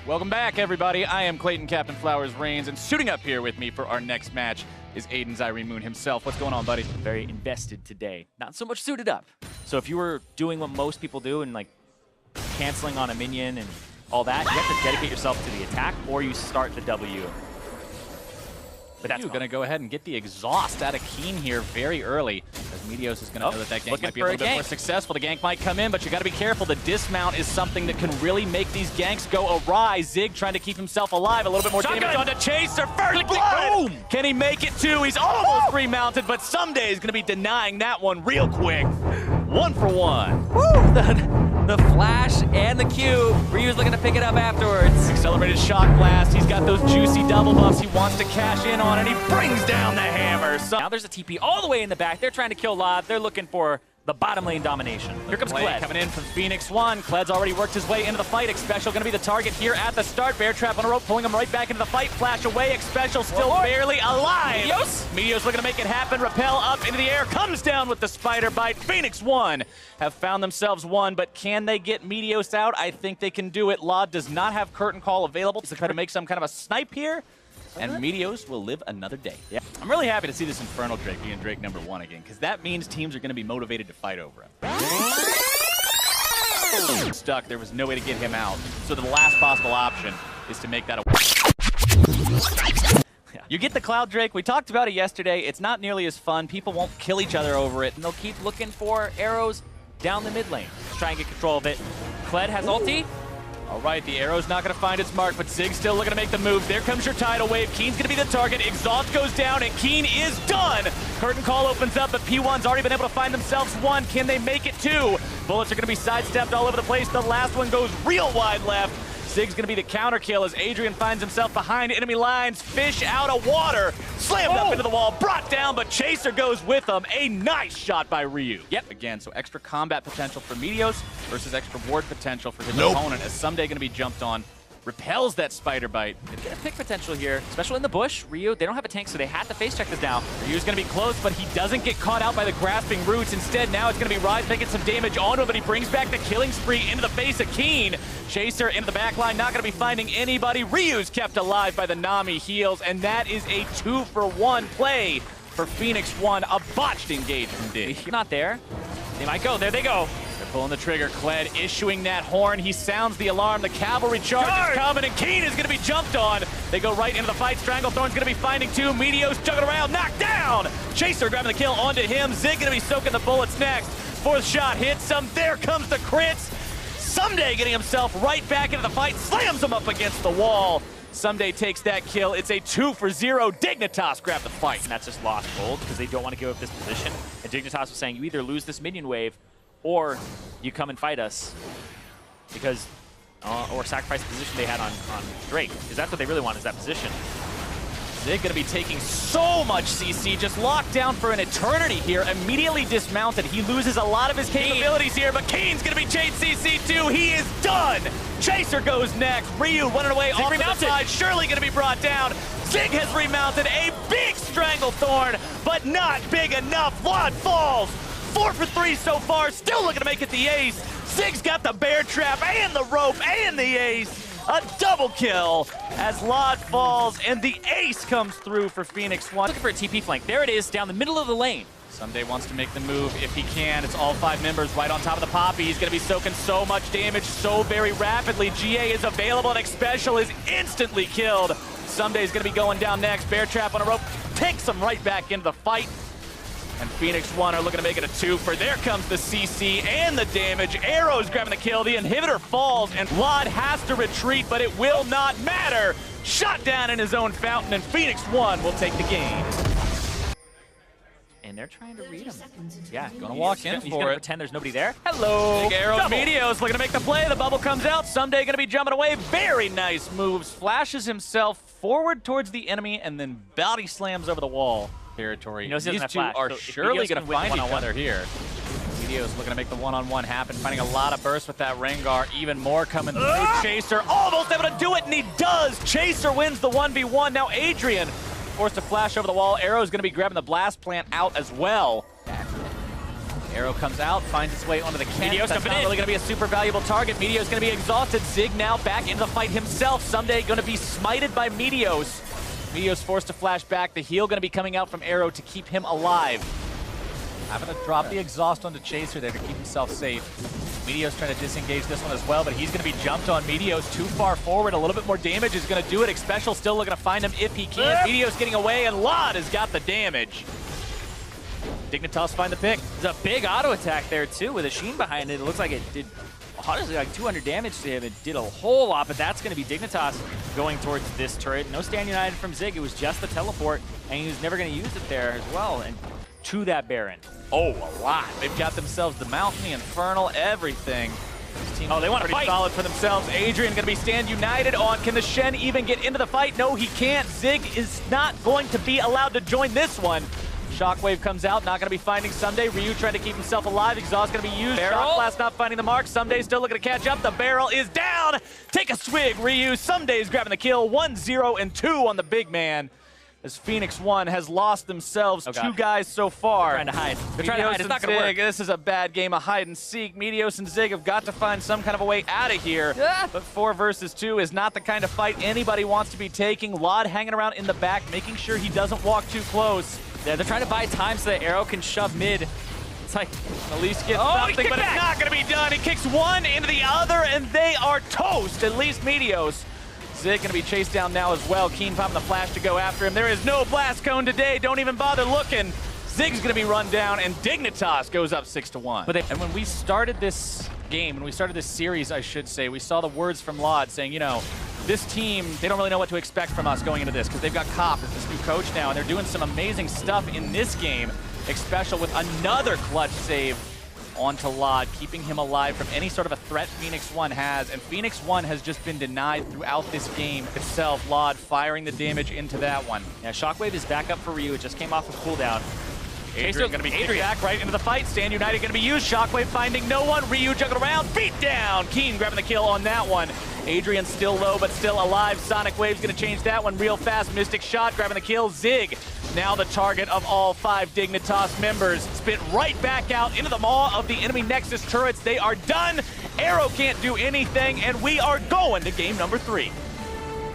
Welcome back, everybody. I am Clayton Captain Flowers Reigns, and suiting up here with me for our next match is Aiden Zyrene Moon himself. What's going on, buddy? Very invested today. Not so much suited up. So if you were doing what most people do and like canceling on a minion and all that, you have to dedicate yourself to the attack or you start the W. But that's going to go ahead and get the exhaust out of Keen here very early, as Meteos is going to know that gank might be a little bit more successful. The gank might come in, but you got to be careful. The dismount is something that can really make these ganks go awry. Zig trying to keep himself alive. A little bit more damage onto Chaser. First blood! Boom! Can he make it too? He's almost remounted, but someday he's going to be denying that one real quick. 1 for 1. Woo! The flash and the Q. Ryu's looking to pick it up afterwards. Accelerated shock blast. He's got those juicy double buffs he wants to cash in on, and he brings down the hammer. Now there's a TP all the way in the back. They're trying to kill Lod. They're looking for the bottom lane domination. Here comes Kled. Coming in from Phoenix1. Kled's already worked his way into the fight. Xpecial going to be the target here at the start. Bear trap on a rope, pulling him right back into the fight. Flash away. Xpecial still barely alive. Meteos looking to make it happen. Rappel up into the air. Comes down with the spider bite. Phoenix1 have found themselves one, but can they get Meteos out? I think they can do it. Lod does not have curtain call available to try to make some kind of a snipe here. And Meteos will live another day. Yeah. I'm really happy to see this Infernal Drake being Drake #1 again, because that means teams are going to be motivated to fight over him. Stuck, there was no way to get him out. So the last possible option is to make that a... You get the Cloud Drake, we talked about it yesterday, it's not nearly as fun, people won't kill each other over it, And they'll keep looking for arrows down the mid lane. Try and get control of it. Kled has ulti. All right, the arrow's not going to find its mark, but Zig's still looking to make the move. There comes your tidal wave. Keen's going to be the target. Exhaust goes down, and Keen is done. Curtain call opens up, but P1's already been able to find themselves one. Can they make it two? Bullets are going to be sidestepped all over the place. The last one goes real wide left. Zig's going to be the counter kill as Adrian finds himself behind enemy lines. Fish out of water. Slammed up into the wall. Brought down, but Chaser goes with him. A nice shot by Ryu. Yep. Again, so extra combat potential for Meteos versus extra ward potential for his opponent. As someday going to be jumped on. Repels that spider bite. Gonna get a pick potential here, especially in the bush. Ryu, they don't have a tank, so they had to face check this down. Ryu's gonna be close, but he doesn't get caught out by the grasping roots. Instead, now it's gonna be Rise making some damage onto him, but he brings back the killing spree into the face of Keen. Chaser into the back line, not gonna be finding anybody. Ryu's kept alive by the Nami heals, and that is a 2-for-1 play for Phoenix1. A botched engage from Dig. Not there. They might go. There they go. They're pulling the trigger. Kled issuing that horn. He sounds the alarm. The cavalry charge is coming, and Keen is going to be jumped on. They go right into the fight. Stranglethorn's going to be finding two. Meteos juggling around. Knocked down. Chaser grabbing the kill onto him. Zig going to be soaking the bullets next. Fourth shot hits him. There comes the crits. Someday getting himself right back into the fight. Slams him up against the wall. Someday takes that kill. It's a 2-for-0. Dignitas grab the fight. And that's just lost gold because they don't want to give up this position. And Dignitas was saying, you either lose this minion wave or you come and fight us, because or sacrifice the position they had on Drake, because that's what they really want, is that position. Zig gonna be taking so much CC, just locked down for an eternity here, immediately dismounted. He loses a lot of his capabilities here, but Keen's gonna be chained CC too. He is done. Chaser goes next. Ryu running away off to the side, surely gonna be brought down. Zig has remounted a big Stranglethorn, but not big enough. Lod falls. 4 for 3 so far, still looking to make it the ace. Zig's got the bear trap and the rope and the ace. A double kill as Lod falls and the ace comes through for Phoenix1. Looking for a TP flank. There it is, down the middle of the lane. Someday wants to make the move if he can. It's all 5 members right on top of the Poppy. He's going to be soaking so much damage so very rapidly. GA is available and Xpecial is instantly killed. Someday's going to be going down next. Bear trap on a rope, takes him right back into the fight. And Phoenix1 are looking to make it a 2 for. There comes the CC and the damage. Arrows grabbing the kill. The inhibitor falls, and Lod has to retreat, but it will not matter. Shot down in his own fountain, and Phoenix1 will take the game. And they're trying to read him. Yeah, gonna walk in He's for gonna it. pretend there's nobody there. Hello. Big arrow. Meteos looking to make the play. The bubble comes out. Someday gonna be jumping away. Very nice moves. Flashes himself forward towards the enemy, and then body slams over the wall. Territory. These two are surely going to find each other here. Meteos looking to make the one-on-one happen, finding a lot of burst with that Rengar. Even more coming through. Chaser almost able to do it, and he does. Chaser wins the 1v1. Now Adrian forced to flash over the wall. Arrow's going to be grabbing the blast plant out as well. Arrow comes out, finds its way onto the Kent. Meteos That's jumping not in. really going to be a super valuable target. Meteos going to be exhausted. Zig now back into the fight himself. Someday going to be smited by Meteos. Meteos forced to flash back. The heal going to be coming out from Arrow to keep him alive. Having to drop the exhaust onto Chaser there to keep himself safe. Meteos trying to disengage this one as well, but he's going to be jumped on. Meteos too far forward. A little bit more damage is going to do it. Xpecial still looking to find him if he can. Meteos getting away, and Lod has got the damage. Dignitas find the pick. There's a big auto attack there too with a Sheen behind it. It looks like it did honestly like 200 damage to him. It did a whole lot, but that's going to be Dignitas going towards this turret. No stand united from Zig. It was just the teleport, and he was never going to use it there as well. And to that Baron. Oh, a lot. They've got themselves the Mountain, the Infernal, everything. This team they want to pretty fight. solid for themselves. Adrian going to be stand united on. Can the Shen even get into the fight? No, he can't. Zig is not going to be allowed to join this one. Shockwave comes out, not going to be finding Someday. Ryu trying to keep himself alive. Exhaust going to be used. Barrel. Shock Blast not finding the mark. Someday still looking to catch up. The barrel is down. Take a swig, Ryu. Someday's grabbing the kill. 1-0 and 2 on the big man. As Phoenix1 has lost themselves two guys so far. They're trying to hide. They're trying to hide. It's not going to work. This is a bad game of hide and seek. Meteos and Zig have got to find some kind of a way out of here. But 4 versus 2 is not the kind of fight anybody wants to be taking. Lod hanging around in the back, making sure he doesn't walk too close. Yeah, they're trying to buy time so that Arrow can shove mid. It's like, at least get something, but it's not going to be done. He kicks one into the other, and they are toast, at least Meteos. Zig going to be chased down now as well. Keen popping the flash to go after him. There is no blast cone today. Don't even bother looking. Zig's going to be run down, and Dignitas goes up 6-1. And when we started this game, when we started this series, I should say, we saw the words from Lod saying, you know, this team, they don't really know what to expect from us going into this because they've got Kopp as this new coach now, and they're doing some amazing stuff in this game. Xpecial with another clutch save onto Lod, keeping him alive from any sort of a threat Phoenix1 has. And Phoenix1 has just been denied throughout this game itself. Lod firing the damage into that one. Yeah, Shockwave is back up for Ryu. It just came off of cooldown. Adrian going to be kicked back right into the fight. Stand United going to be used. Shockwave finding no one. Ryu juggling around. Beat down. Keen grabbing the kill on that one. Adrian still low but still alive. Sonic Wave's going to change that one real fast. Mystic Shot grabbing the kill. Zig now the target of all 5 Dignitas members. Spit right back out into the maw of the enemy Nexus turrets. They are done. Arrow can't do anything, and we are going to game number 3.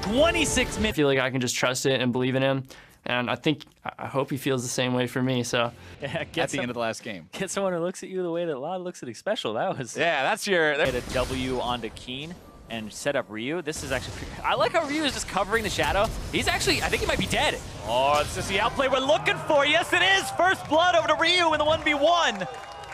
26 minutes. I feel like I can just trust it and believe in him. And I hope he feels the same way for me, so. Yeah, at the end of the last game. Get someone who looks at you the way that Lod looks at Xpecial. That was... Yeah, that's your... Get a W onto Keen and set up Ryu. This is actually... I like how Ryu is just covering the shadow. He's actually... I think he might be dead. Oh, it's just the outplay we're looking for. Yes, it is. First blood over to Ryu in the 1v1.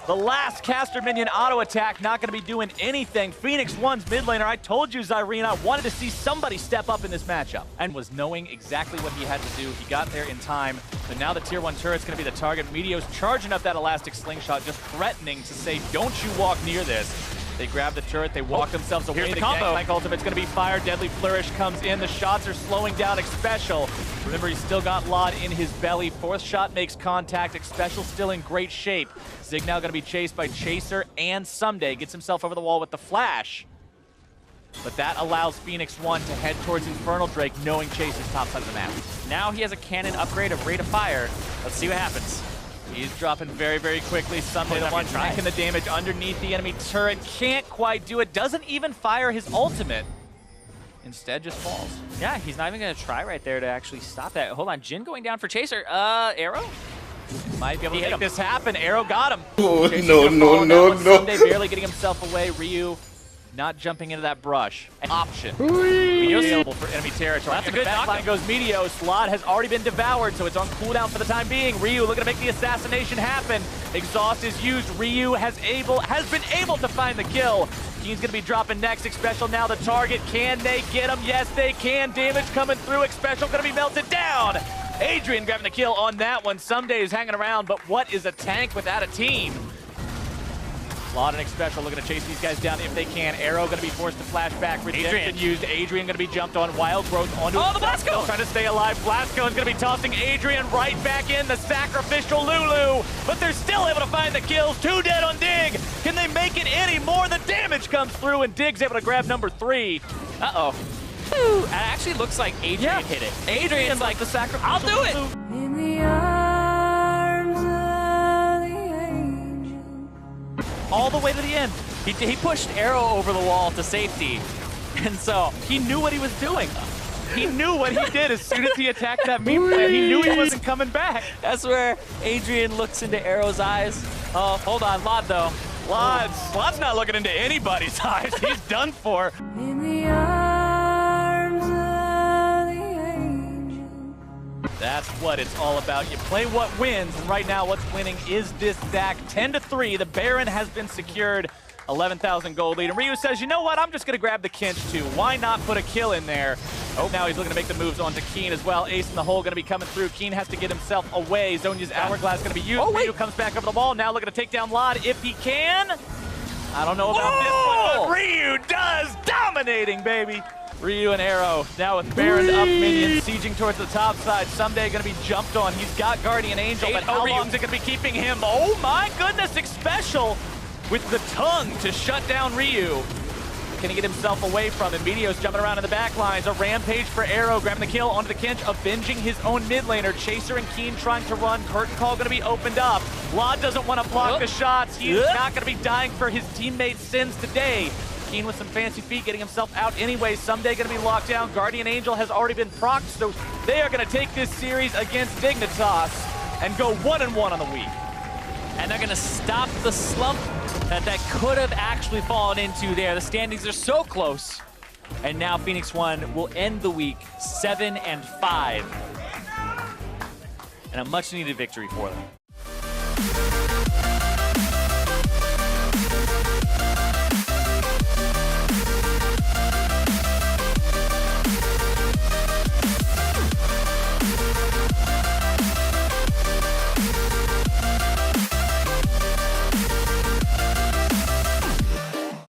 The last caster minion auto attack not going to be doing anything. Phoenix1's mid laner, I told you, Zyrene, I wanted to see somebody step up in this matchup. And was knowing exactly what he had to do. He got there in time. But now the tier 1 turret's going to be the target. Meteos charging up that elastic slingshot, just threatening to say, don't you walk near this. They grab the turret, they walk themselves away. Here's the combo. Gangplank ultimate's going to be fired. Deadly Flourish comes in. The shots are slowing down Xpecial. Remember, he's still got Lod in his belly. 4th shot makes contact. Xpecial still in great shape. Zig now going to be chased by Chaser and Someday. Gets himself over the wall with the flash. But that allows Phoenix1 to head towards Infernal Drake, knowing Chase is top side of the map. Now he has a cannon upgrade of rate of fire. Let's see what happens. He's dropping very, very quickly. Someday the one taking the damage underneath the enemy turret. Can't quite do it. Doesn't even fire his ultimate. Instead, just falls. Yeah, he's not even going to try right there to actually stop that. Hold on, Jin going down for Chaser. Arrow? Might be able to make this happen. Arrow got him. Oh, no. Someday barely getting himself away. Ryu not jumping into that brush. An option. Meteos available for enemy territory. That's a good knockdown. Goes Meteos. Lod has already been devoured, so it's on cooldown for the time being. Ryu looking to make the assassination happen. Exhaust is used. Ryu has been able to find the kill. Keen's gonna be dropping next. Xpecial now the target. Can they get him? Yes, they can. Damage coming through. Xpecial gonna be melted down. Adrian grabbing the kill on that one. Someday is hanging around, but what is a tank without a team? Lod and Xpecial looking to chase these guys down if they can. Arrow going to be forced to flash back. Redemption used. Adrian going to be jumped on. Wild Growth onto the Blast Cone! Trying to stay alive. Blast Cone is going to be tossing Adrian right back in. The sacrificial Lulu. But they're still able to find the kills. 2 dead on Dig. Can they make it any more? The damage comes through, and Dig's able to grab number 3. Uh-oh. It actually looks like Adrian hit it. Adrian's like, the sacrificial I'll do it! In the arms of the angels. all the way to the end. He pushed Arrow over the wall to safety, and so He knew what he was doing. He knew what he did as soon as he attacked that meme plant. He knew he wasn't coming back. that's where Adrian looks into Arrow's eyes. Oh, hold on, Lod though. Lod's not looking into anybody's eyes. He's done for. In the arms of the angel. That's what it's all about. You play what wins, and right now what's winning is this DAC. 10-3, the Baron has been secured. 11,000 gold lead. And Ryu says, you know what? I'm just going to grab the Kinch too. Why not put a kill in there? Oh, now he's looking to make the moves onto Keen as well. Ace in the hole going to be coming through. Keen has to get himself away. Zonya's Hourglass going to be used. Oh, wait. Ryu comes back over the wall. Now looking to take down Lod if he can. I don't know about this one, but Ryu does. Dominating, baby. Ryu and Arrow now with Baron up minions sieging towards the top side. Someday going to be jumped on. He's got Guardian Angel, but how long is it going to be keeping him? Oh my goodness, Xpecial with the tongue to shut down Ryu. Can he get himself away from him? Meteo's jumping around in the back lines. A rampage for Arrow, grabbing the kill onto the Kinch, avenging his own mid laner. Chaser and Keen trying to run. Curtain Call going to be opened up. Lod doesn't want to block the shots. He's not going to be dying for his teammates' sins today. Keen with some fancy feet, getting himself out anyway. Someday going to be locked down. Guardian Angel has already been procced, so they are going to take this series against Dignitas and go 1-1 on the week. And they're going to stop the slump that could have actually fallen into there. The standings are so close. And now Phoenix1 will end the week 7-5. And a much-needed victory for them.